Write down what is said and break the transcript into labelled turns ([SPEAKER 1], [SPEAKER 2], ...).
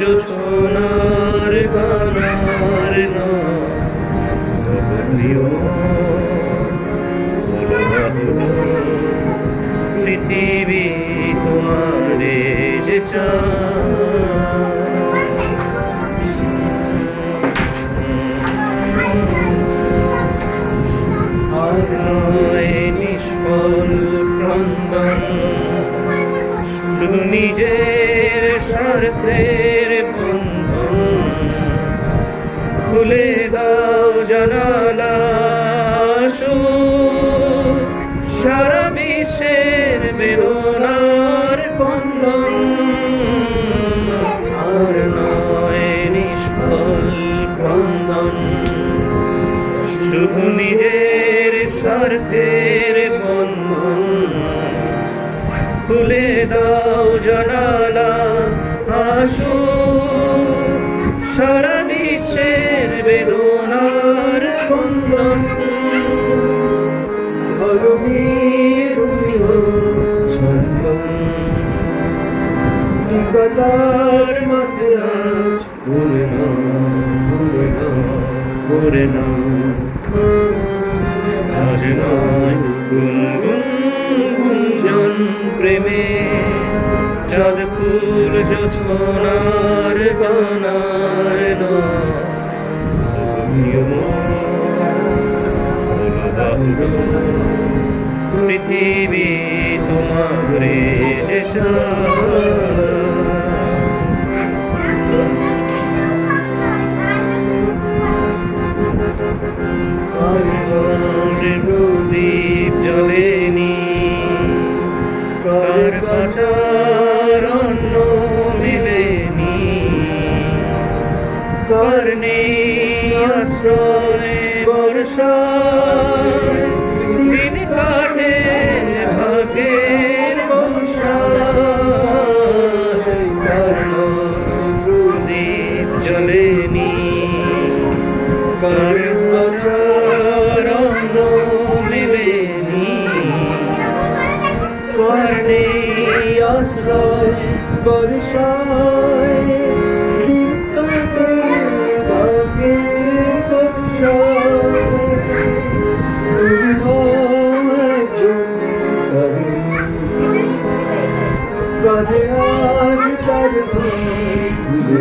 [SPEAKER 1] জোছনার গানার প্রিয় পৃথিবী তোমার যে আর নয় নিষ্ফল ক্রন্দন, শুধু নিজের স্বার্থের বন্ধন। খুলে দাও জানালা, সারা বিশ্বের বেদনার স্পন্দন। আর নয় নিষ্ফল ক্রন্দন, শুধু নিজের স্বার্থের বন্ধন। খুলে দাও জানালা, সারা বিশ্বের বেদনার স্পন্দন। ধরণীর ছন্দন, নিকটার মাঝে আজ ভুলে না, ভুলে না, ভুলে না। আজ নয় গুনগুন গুঞ্জন প্রেমে, চাঁদ ফুল জোছনার গানার পৃথিবী তোমার যে প্রদীপ জ্বলেনি, কার পাচার অন্ন মেলেনি, কার নেই আশ্রয় বর্ষায়, দিন কাটে ভাগ্যের বর্ষায়। কার প্রদীপ জ্বলেনি, কার পাচার অন্ন মেলেনি, কার নেই আশ্রয় বর্ষায়, দিন কাটে ভাগ্যের বর্ষায়। তুমি হও একজন কাঁধে আজ তার ভুলে